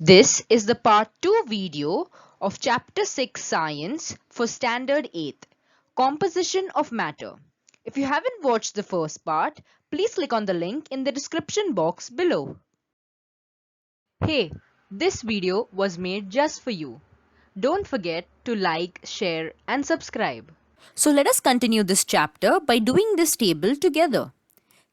This is the part 2 video of chapter 6 Science for Standard 8th, Composition of Matter. If you haven't watched the first part, please click on the link in the description box below. Hey, this video was made just for you. Don't forget to like, share and subscribe. So let us continue this chapter by doing this table together.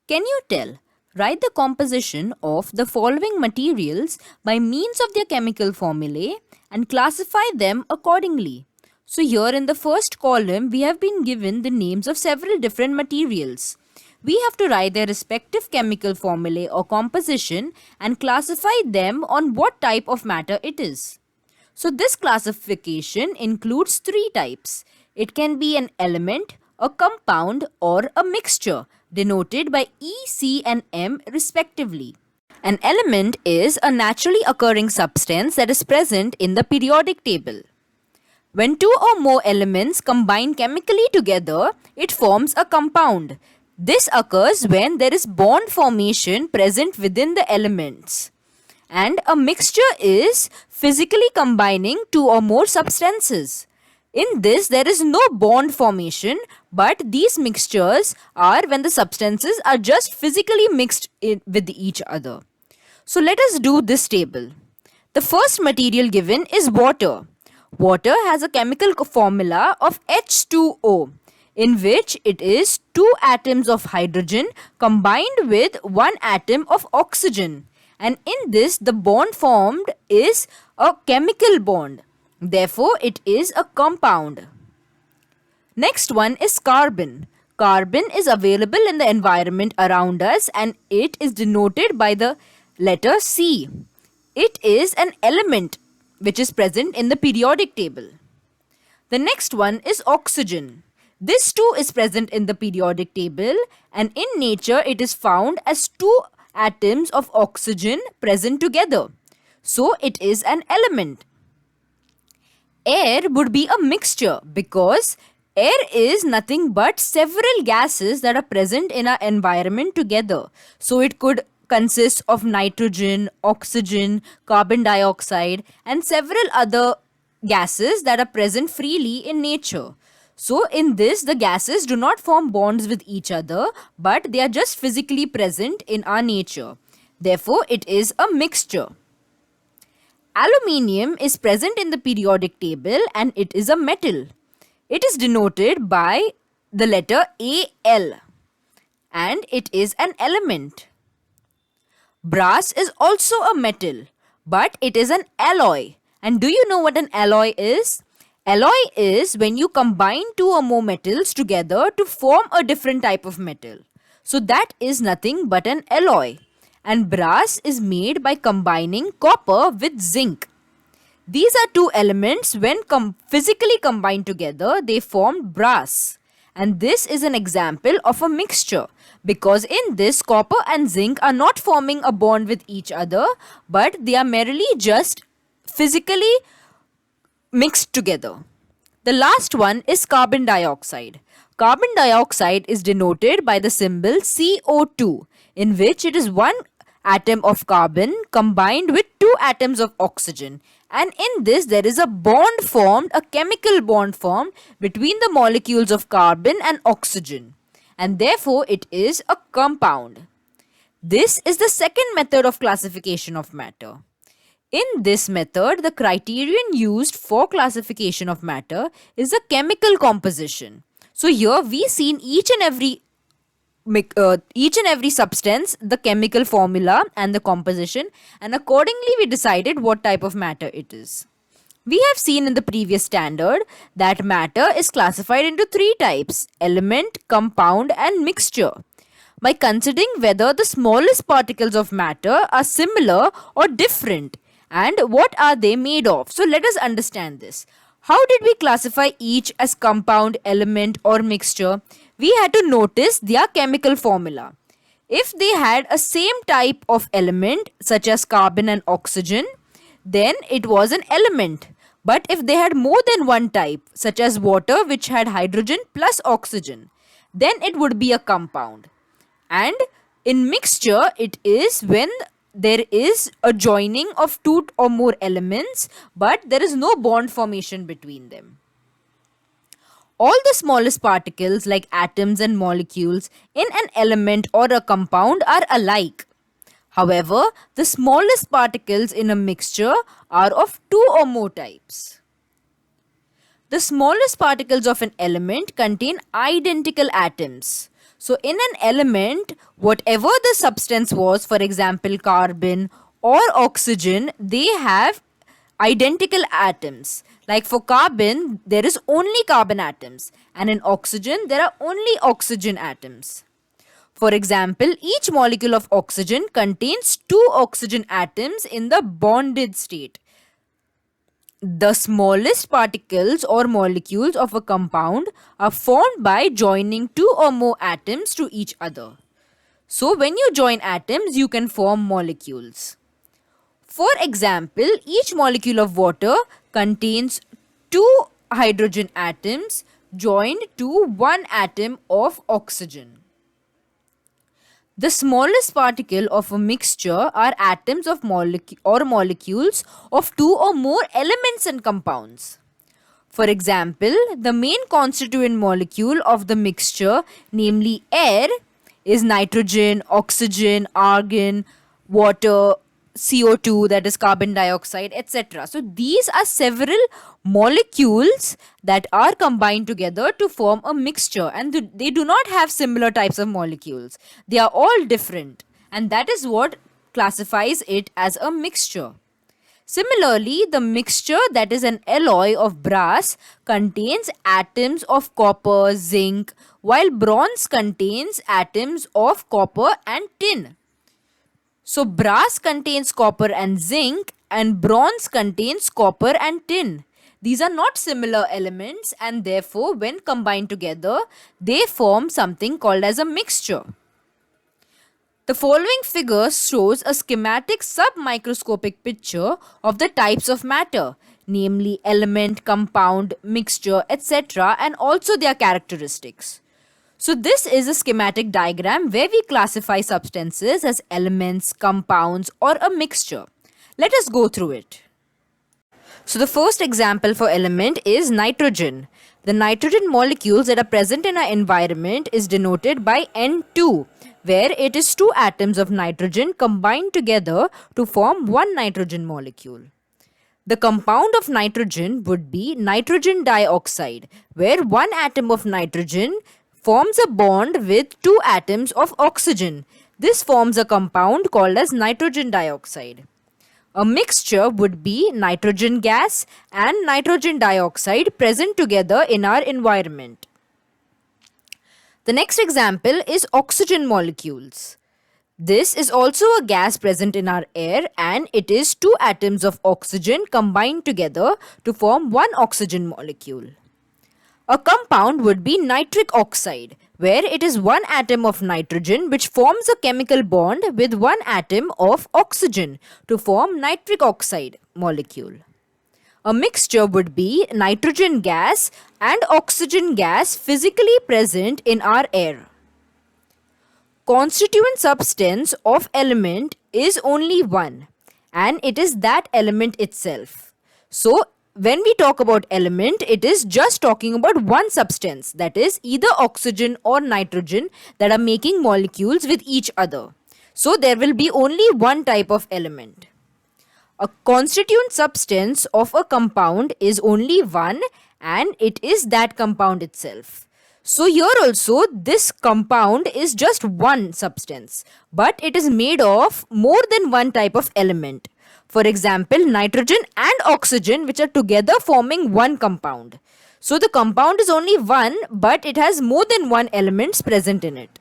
Can you tell? Write the composition of the following materials by means of their chemical formulae and classify them accordingly. So here in the first column, we have been given the names of several different materials. We have to write their respective chemical formulae or composition and classify them on what type of matter it is. So this classification includes three types. It can be an element, a compound or a mixture denoted by E, C and M respectively. An element is a naturally occurring substance that is present in the periodic table. When two or more elements combine chemically together, it forms a compound. This occurs when there is bond formation present within the elements. And a mixture is physically combining two or more substances. In this, there is no bond formation, but these mixtures are when the substances are just physically mixed with each other. So let us do this table. The first material given is water. Water has a chemical formula of H2O, in which it is two atoms of hydrogen combined with one atom of oxygen. And in this, the bond formed is a chemical bond. Therefore, it is a compound. Next one is carbon. Carbon is available in the environment around us and it is denoted by the letter C. It is an element which is present in the periodic table. The next one is oxygen. This too is present in the periodic table and in nature it is found as two atoms of oxygen present together. So it is an element. Air would be a mixture because air is nothing but several gases that are present in our environment together. So it could consist of nitrogen, oxygen, carbon dioxide and several other gases that are present freely in nature. So in this, the gases do not form bonds with each other, but they are just physically present in our nature. Therefore, it is a mixture. Aluminium is present in the periodic table and it is a metal. It is denoted by the letter Al and it is an element. Brass is also a metal, but it is an alloy. And do you know what an alloy is? Alloy is when you combine two or more metals together to form a different type of metal. So that is nothing but an alloy. And brass is made by combining copper with zinc. These are two elements when physically combined together, they form brass. And this is an example of a mixture because in this copper and zinc are not forming a bond with each other, but they are merely just physically mixed together. The last one is carbon dioxide. Carbon dioxide is denoted by the symbol CO2, in which it is one atom of carbon combined with two atoms of oxygen. And in this, there is a bond formed, a chemical bond formed between the molecules of carbon and oxygen. And therefore, it is a compound. This is the second method of classification of matter. In this method, the criterion used for classification of matter is the chemical composition. So here we see in each and every substance the chemical formula and the composition, and accordingly we decided what type of matter it is. We have seen in the previous standard that matter is classified into three types: element, compound and mixture, by considering whether the smallest particles of matter are similar or different and what are they made of. So let us understand this. How did we classify each as compound, element or mixture? We had to notice their chemical formula. If they had a same type of element such as carbon and oxygen, then it was an element. But if they had more than one type such as water which had hydrogen plus oxygen, then it would be a compound. And in mixture, it is when there is a joining of two or more elements, but there is no bond formation between them. All the smallest particles, like atoms and molecules, in an element or a compound are alike. However, the smallest particles in a mixture are of two or more types. The smallest particles of an element contain identical atoms. So, in an element, whatever the substance was, for example, carbon or oxygen, they have identical atoms. Like for carbon, there is only carbon atoms, and in oxygen, there are only oxygen atoms. For example, each molecule of oxygen contains two oxygen atoms in the bonded state. The smallest particles or molecules of a compound are formed by joining two or more atoms to each other. So, when you join atoms, you can form molecules. For example, each molecule of water contains two hydrogen atoms joined to one atom of oxygen. The smallest particle of a mixture are atoms of molecules of two or more elements and compounds. For example, the main constituent molecule of the mixture, namely air, is nitrogen, oxygen, argon, water, CO2, that is carbon dioxide, etc. So these are several molecules that are combined together to form a mixture, and they do not have similar types of molecules. They are all different, and that is what classifies it as a mixture. Similarly, the mixture that is an alloy of brass contains atoms of copper, zinc, while bronze contains atoms of copper and tin. So brass contains copper and zinc, and bronze contains copper and tin. These are not similar elements, and therefore when combined together, they form something called as a mixture. The following figure shows a schematic submicroscopic picture of the types of matter, namely element, compound, mixture, etc., and also their characteristics. So this is a schematic diagram where we classify substances as elements, compounds, or a mixture. Let us go through it. So the first example for element is nitrogen. The nitrogen molecules that are present in our environment is denoted by N2, where it is two atoms of nitrogen combined together to form one nitrogen molecule. The compound of nitrogen would be nitrogen dioxide, where one atom of nitrogen forms a bond with two atoms of oxygen. This forms a compound called as nitrogen dioxide. A mixture would be nitrogen gas and nitrogen dioxide present together in our environment. The next example is oxygen molecules. This is also a gas present in our air, and it is two atoms of oxygen combined together to form one oxygen molecule. A compound would be nitric oxide, where it is one atom of nitrogen which forms a chemical bond with one atom of oxygen to form nitric oxide molecule. A mixture would be nitrogen gas and oxygen gas physically present in our air. Constituent substance of element is only one, and it is that element itself. So, when we talk about element, it is just talking about one substance, that is either oxygen or nitrogen, that are making molecules with each other. So there will be only one type of element. A constituent substance of a compound is only one, and it is that compound itself. So here also this compound is just one substance, but it is made of more than one type of element. For example, nitrogen and oxygen, which are together forming one compound. So the compound is only one, but it has more than one elements present in it.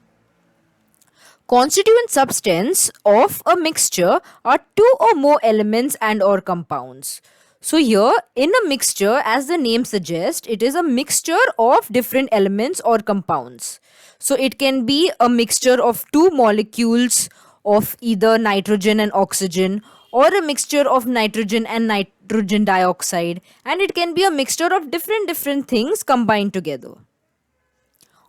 Constituent substance of a mixture are two or more elements and or compounds. So here in a mixture, as the name suggests, it is a mixture of different elements or compounds. So it can be a mixture of two molecules of either nitrogen and oxygen, or a mixture of nitrogen and nitrogen dioxide, and it can be a mixture of different things combined together.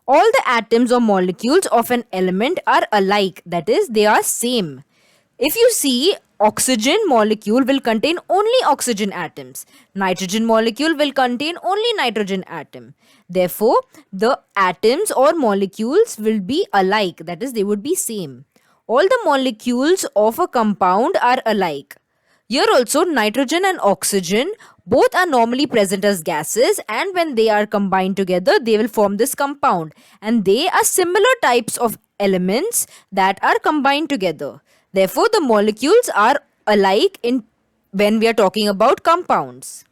All the atoms or molecules of an element are alike, that is, they are same. If you see, oxygen molecule will contain only oxygen atoms. Nitrogen molecule will contain only nitrogen atom. Therefore, the atoms or molecules will be alike. That is, they would be same. All the molecules of a compound are alike. Here also, nitrogen and oxygen both are normally present as gases, and when they are combined together, they will form this compound. And they are similar types of elements that are combined together. Therefore, the molecules are alike in when we are talking about compounds.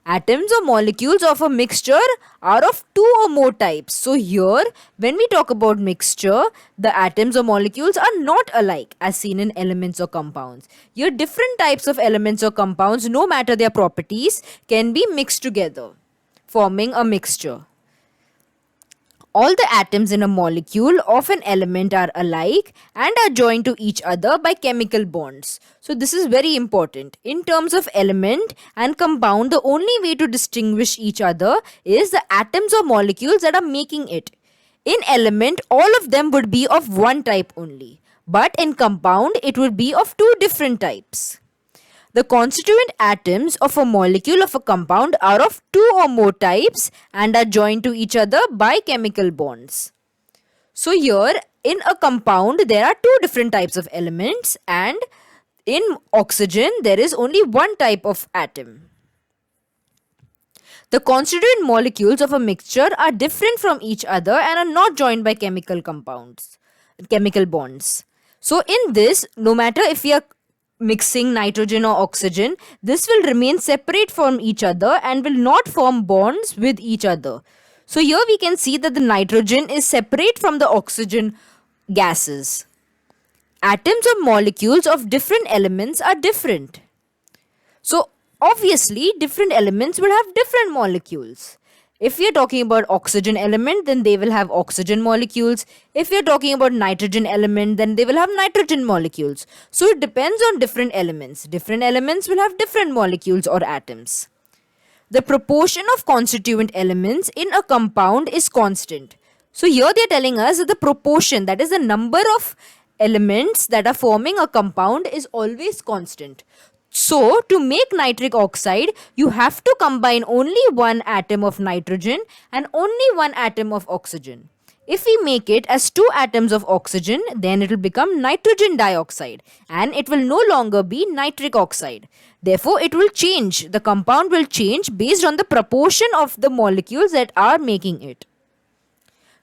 Atoms or molecules of a mixture are of two or more types. So here, when we talk about mixture, the atoms or molecules are not alike as seen in elements or compounds. Here, different types of elements or compounds, no matter their properties, can be mixed together, forming a mixture. All the atoms in a molecule of an element are alike and are joined to each other by chemical bonds. So this is very important. In terms of element and compound, the only way to distinguish each other is the atoms or molecules that are making it. In element, all of them would be of one type only. But in compound, it would be of two different types. The constituent atoms of a molecule of a compound are of two or more types and are joined to each other by chemical bonds. So here in a compound there are two different types of elements, and in oxygen there is only one type of atom. The constituent molecules of a mixture are different from each other and are not joined by chemical bonds. So in this, no matter if we are mixing nitrogen or oxygen, this will remain separate from each other and will not form bonds with each other. So here we can see that the nitrogen is separate from the oxygen gases. Atoms or molecules of different elements are different. So obviously different elements will have different molecules. If we are talking about oxygen element, then they will have oxygen molecules. If we are talking about nitrogen element, then they will have nitrogen molecules. So it depends on different elements. Different elements will have different molecules or atoms. The proportion of constituent elements in a compound is constant. So here they are telling us that the proportion, that is the number of elements that are forming a compound, is always constant. So, to make nitric oxide, you have to combine only one atom of nitrogen and only one atom of oxygen. If we make it as two atoms of oxygen, then it will become nitrogen dioxide and it will no longer be nitric oxide. Therefore, it will change. The compound will change based on the proportion of the molecules that are making it.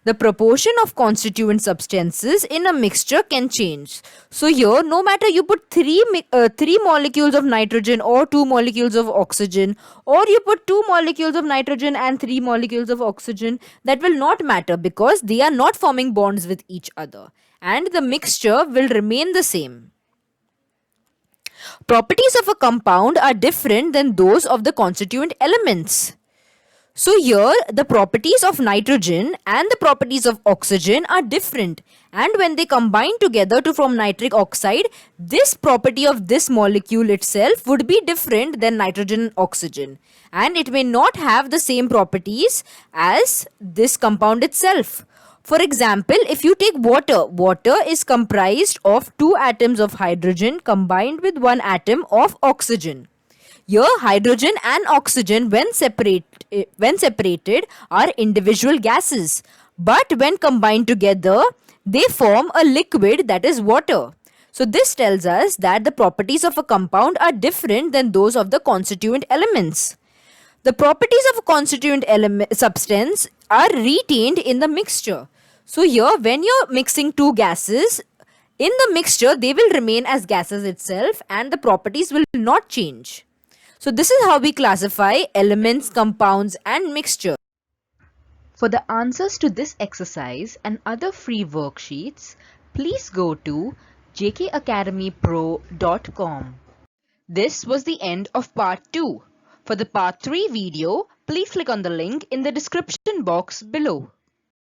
The proportion of constituent substances in a mixture can change. So here, no matter you put three molecules of nitrogen or 2 molecules of oxygen, or you put 2 molecules of nitrogen and 3 molecules of oxygen, that will not matter because they are not forming bonds with each other. And the mixture will remain the same. Properties of a compound are different than those of the constituent elements. So here the properties of nitrogen and the properties of oxygen are different, and when they combine together to form nitric oxide, this property of this molecule itself would be different than nitrogen and oxygen, and it may not have the same properties as this compound itself. For example, if you take water, water is comprised of 2 atoms of hydrogen combined with 1 atom of oxygen. Here, hydrogen and oxygen, when separated, are individual gases. But when combined together, they form a liquid, that is water. So this tells us that the properties of a compound are different than those of the constituent elements. The properties of a constituent substance are retained in the mixture. So here, when you're mixing two gases, in the mixture, they will remain as gases itself and the properties will not change. So this is how we classify elements, compounds and mixture. For the answers to this exercise and other free worksheets, please go to jkacademypro.com. This was the end of part 2. For the part 3 video, please click on the link in the description box below.